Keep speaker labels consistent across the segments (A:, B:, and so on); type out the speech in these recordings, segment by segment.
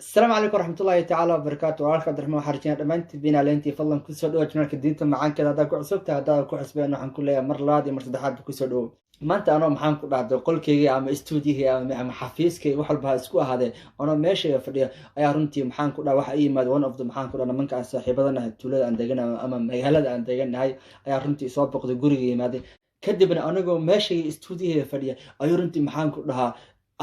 A: السلام عليكم ورحمة الله تعالى وبركاته. وعليكم عبد الرحمن وحرجين دمانتي بينا لينتي فضلا كسو دو جنالك دينتا معان كذا هذا كعصبته هذا كعصبه انه حنكون ليا مر لادي مر صدحات كسو دو maanta anoo maxaan ku dhacday qolkayga ama stuudiga ama xafiiskayga wax walba isku ahaadee anoo meesha fadhiya ayaa runtii maxaan ku dhaca waxa ii yimaad one of the maxaan ku dhaca nimanka aan saaxiibadanahay tuulada aan deganahay ama magaalada aan deganahay ayaa runtii soo boqday guriga yimaaday kadibna anagoo meesha stuudiga fadhiya ayuu runtii maxaan ku dhahaa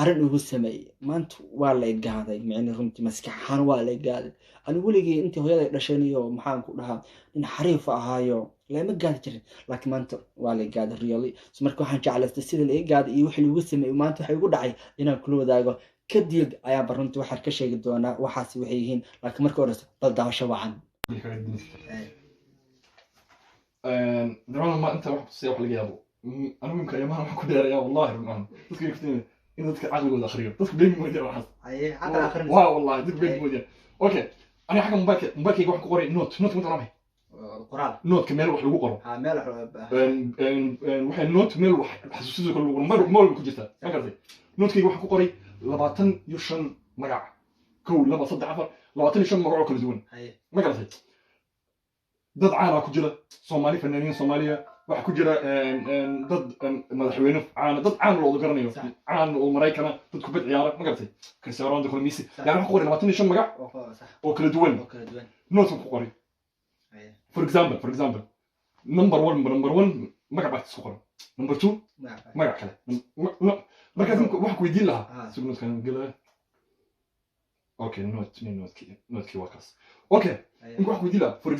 A: arrin ugu sameeyay maanta waa la igaaday micni runtii maskaxan waa la igaaday anigu weligii intii hooyaday dhashay iyo maxaan ku dhahaa in xariif ahaayo lama gaadi jirin laakiin maanta waa la igaaday really so marka waxaan jeclaystay sida la igaaday iyo wixii lagu sameeyay maanta waxa igu dhacay inaan kula wadaago kadib ayaa barunta waxaan ka sheegi doonaa waxaas waxay yihiin laakiin marka hore bal daawasho wacan
B: دراما ما أنت واحد تصير وحلا جابو أنا ممكن يا ما كنت يا والله ما تذكر كتير إنه تذكر عقل ولا آخرين تذكر بين موديل واحد
A: أي عقل آخر
B: والله تذكر بين موديل أوكي أنا حاجة مبارك يقول قوري نوت مترامي
A: قرآن
B: نوت كمال وح لو قرو
A: مال
B: وح النوت مال وح حسوسه كل مال بيكون جثة هكذا نوت كي يقول قوري لبعتن يشن مجع كول لما صدق عفر لبعتن يشن مجع كل زون ما قلت dad caana ku jira Soomaali fanaaniin Soomaaliya waxa ku jira dad madaxweyne caana dad caan loo garanayo caan oo Mareykan dad ku bad ciyaara ma gartay Cristiano Ronaldo kala Messi yaani waxa qoray 25 magac oo kala duwan noot ku qoray for example number 1 magac baa isku qoran number 2 magac kale marka waxa ku weydiin lahaa sugnad kan gala okay noot ki wakas okay waxa ku weydiin lahaa for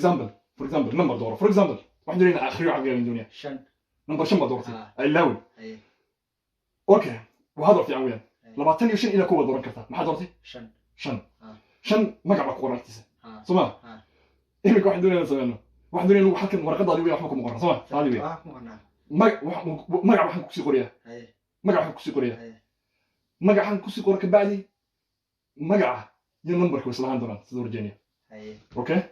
B: example number دورة for example واحد لنا آخر عقل من الدنيا
A: شن
B: number شن بدورتي اللاوي أوكي وهذا في عويان لما تاني شن إلى كوبا دورة كذا ما حد دورتي شن ما قاعد أقرأ كتير سمع إيه مك واحد لنا سمعنا واحد لنا وحكم ورقة ضالي وحكم مقرن سمع ضالي ما قاعد حكم كسي كوريا ما قاعد حكم كسي كوريا ما قاعد حكم كسي كوريا كبعدي ما قاعد ينمبر كويس لهان دوران تدور جنيا أوكي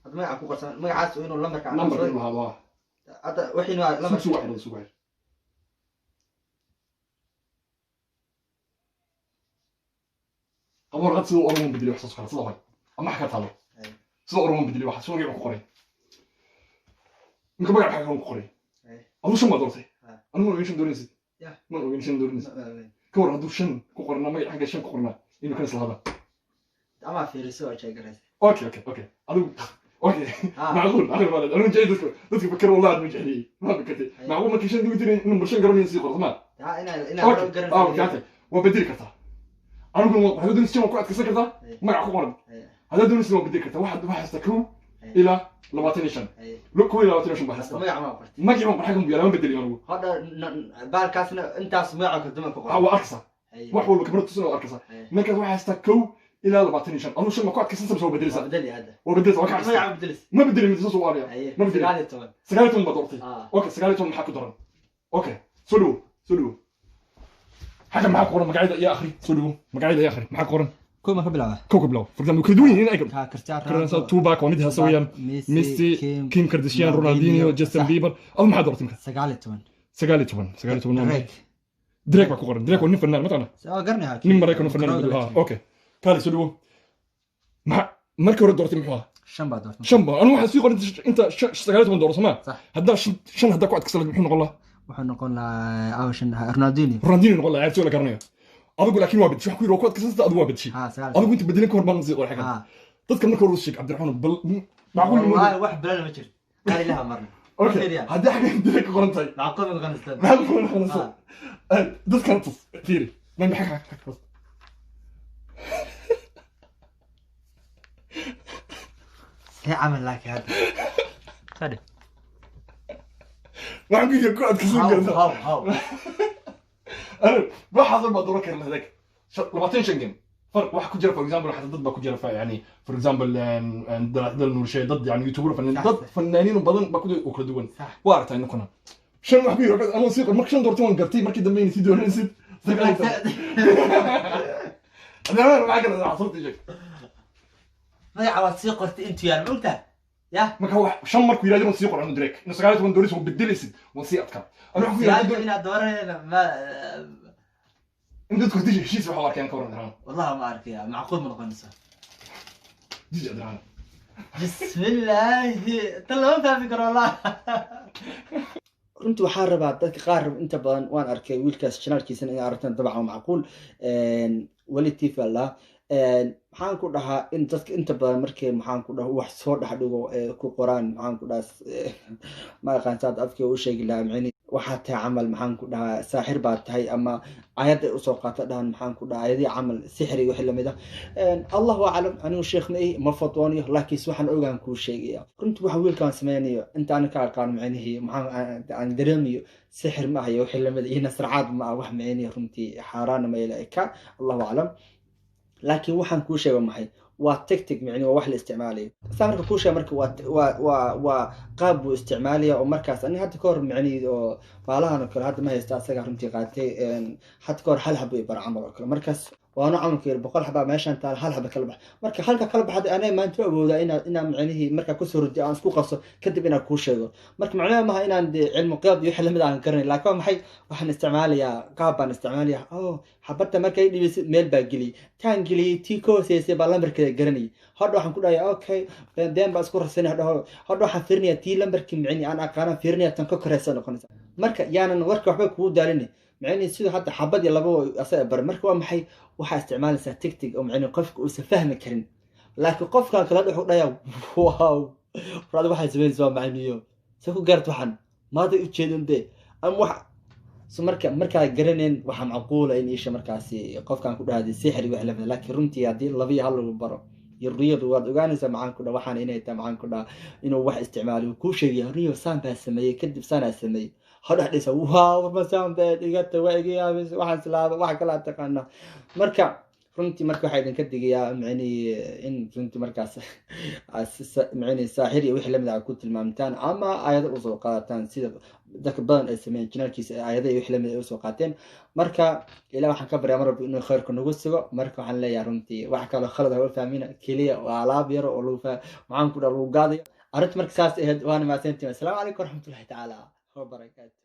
A: ما أكو قصة ما عاد سوينا لمبر كان
B: نمبر كله هذا
A: هذا وحين لمبر
B: سو واحد أمر قد سو أروم بدلي وحصص خلاص الله أما حكيت هذا سو أروم بدلي واحد سو يجيب قري ممكن بقى حاجة قري أبو شن ما دورتي أنا ما وينشن دورنسي ما وينشن دورنسي كور هذا شن كقرنا ما حاجة شن كقرنا إنه كان هذا
A: أما في رسالة شيء قريت
B: أوكي اوكي معقول انا جاي ذكر فكر والله انه جاي ما فكرت معقول ما كيشن دويتري انه برشن قرن ينسي قرص ما
A: انا
B: قرن كاتي وبدري كذا انا نقول هذا دون سيستم كويس كذا ما يعقل قرن هذا دون سيستم بدري كذا واحد استكو الى لباتيشن لو كوي لباتيشن بحس
A: ما يعمل
B: ما كيما حاجه بيلا ما بدري انا
A: هذا بالكاسنا انت سمعك قدامك
B: هو اقصى واحد ولا كبرت سنه اقصى ما كان واحد استكو إلى 14 أنا شو مقعد كسنت بسوي بدرس
A: بدلي هذا
B: وبدرس وقع
A: ما يعرف بدرس
B: ما بدري من تسوي واريا
A: ما بدري
B: سجالتهم بدورتي أوكي سجالتهم محاك درن أوكي سلو حاجة معاك قرن مقعدة يا أخي سلو مقعدة يا أخي معاك قرن
A: كل ما قبلها
B: كوكب لو فرزان كردوين هنا أيكم
A: كريستيانو
B: توباك ومدها سويا ميسي كيم كارداشيان رونالدينيو جاستن بيبر أظن ما حد دورتي سجالتهم دريك معاك قرن دريك ونفر النار مثلا
A: قرني هاك
B: نمبر يكون في النار أوكي كالي سلو مركب ورد دورتي محوها شنبا انا واحد في قول انت اشتغلت من دور سما هدا شن هدا قعد كسلت محن نقول له
A: وحنا نقول اه شن رونالدينيو
B: نقول له عرفت ولا كرنيه اقول لك وابد شو حكي روكوت كسلت ادوا بدشي اقول انت بدلك هربان نزيد ولا حاجه تذكر مركب ورد عبد الرحمن معقول
A: واحد بلا ما جري قال لها مره
B: اوكي هدا حاجه بدلك قرنتي
A: معقول غنستنى
B: تذكر كثير ما بحكي
A: هي عمل لك هذا صدق
B: ما عم بيجي قاعد كسر
A: هاو
B: انا ما حاضر ما دورك هذاك لباتين شنجن فرق واحد كجرا فور اكزامبل واحد ضد كجرا يعني فور اكزامبل ضد شيء ضد يعني يوتيوبر ضد فنانين وبدن باكو وكل دون وارتا انه كنا شنو حبيبي انا موسيقى ما كشن دورتون قرتي مركي دميني سيدو نسيت انا ما قدرت عصرت جك
A: ما يعرف سيقرت انت يا الموتى يا
B: ما هو شمرك ويلاقي موسيقى عنده دريك نسقالته من دوريس وبدلس موسيقى انا
A: انا دور ما
B: in dadku dishi heshiis waxa arkeen ka waran daraan
A: والله ما أعرف يا معقول من الغنسة
B: dishi daraan
A: بسم الله طلعوا ما فكر والله runtii waxaan rabaa dadka qaar inta badan waan arkay wiilkaas channelkiisana inay aragtaan dabcan macquul wali tifala maxaan ku dhahaa in dadka inta badan markay maxaan ku dhahaa wax soo dhex dhigo ku qoraan maxaan ku dhahaa ma aqaantaad afkii u sheegi lahaa micni waxaa tahay camal maxaan ku dhahaa saaxir baa tahay ama ayadda usoo qaata dhahan maxaan ku dhahaa ayadii camal sixri wixii lamid ah allahu aclam anigu sheekh ma ihi ma fatwooniyo laakiinse waxaan ogaan kuu sheegaya runtii waxa wiilkaan sameynayo inta ani ka aqaan micnihii maxaan aan dareemayo sixir ma ahayo wixii lamid iyo nasracaad ma ah wax micnihi runtii xaaraana ma ilaika allahu aclam laakiin waxaan kuu sheega maxay waa tactic micni waa wax la isticmaalayo saa marka kuu sheega marka waa qaab buu isticmaalaya oo markaas aniga hadda ka hor micni oo baalahan oo kale hadda ma haysta asaga runtii qaatay hadda ka hor hal xabo bar camal oo kale markaas waanu camalka yar 100 xaba meeshan taal hal xaba kala bax marka halka kala baxda anay maanta awooda inaan micnihi marka ku soo rudi aan isku qaso kadib inaan kuu sheego marka macnaheedu ma aha inaan cilmi qaab iyo xilmi aan garanay laakiin maxay waxaan isticmaalayaa qaab baan isticmaalayaa xabadda markay dhibisay meel baa geli taan geli tii kooseysay baa lambarkeeda garanay hadda waxaan ku dhahay okay deen baa isku rasanay hadda waxaan fiirinayaa tii lambarkii micni aan aqaan fiirinayaa tan ka koreysa noqonaysa marka yaanan warka waxba kugu daalinay معني سيدو حتى حبد يلا بو أصلا برمرك ومحي وح استعمال تكتيك أو معني قفك وسفهم كرين لكن قفك كان كذا حقنا يا واو هذا واحد زمان زمان معنيه سكو قرت وحن ما ذا يتشيدون ده أم واحد مركا جرنين وح معقولة إن إيش مركاسي قفك كان كذا هذه سحر وحلا لكن رنتي هذه اللبية هلا برا الرياض وأنا معاك كذا وحن إنه تمعاك كذا إنه واحد استعماله وكل شيء ريو سام بهالسمية كذب سنة السمية هذا حديث واو مثلا دقيقة واقعية بس واحد سلام واحد كلا تقنا مركا runtii marka waxay idin ka digayaa micni in runtii markaas micni saaxir iyo wixii lamid ah ku tilmaamtaan ama ayado u soo qaataan sida dadka badan ay sameeyeen channelkiisa ayado iyo wixii lamid ah u soo qaateen marka ilaa waxaan ka baryaa marba inuu khayrka nagu sugo marka waxaan leeyahay runtii wax kale khalad ah oo fahmina kaliya waa alaab yar oo lagu maxaan ku dhahaa lagu gaadayo arrinta marka saas ahayd waana mahadsantihiin assalaamu calaykum waraxmatullaahi tacaala wabarakaatu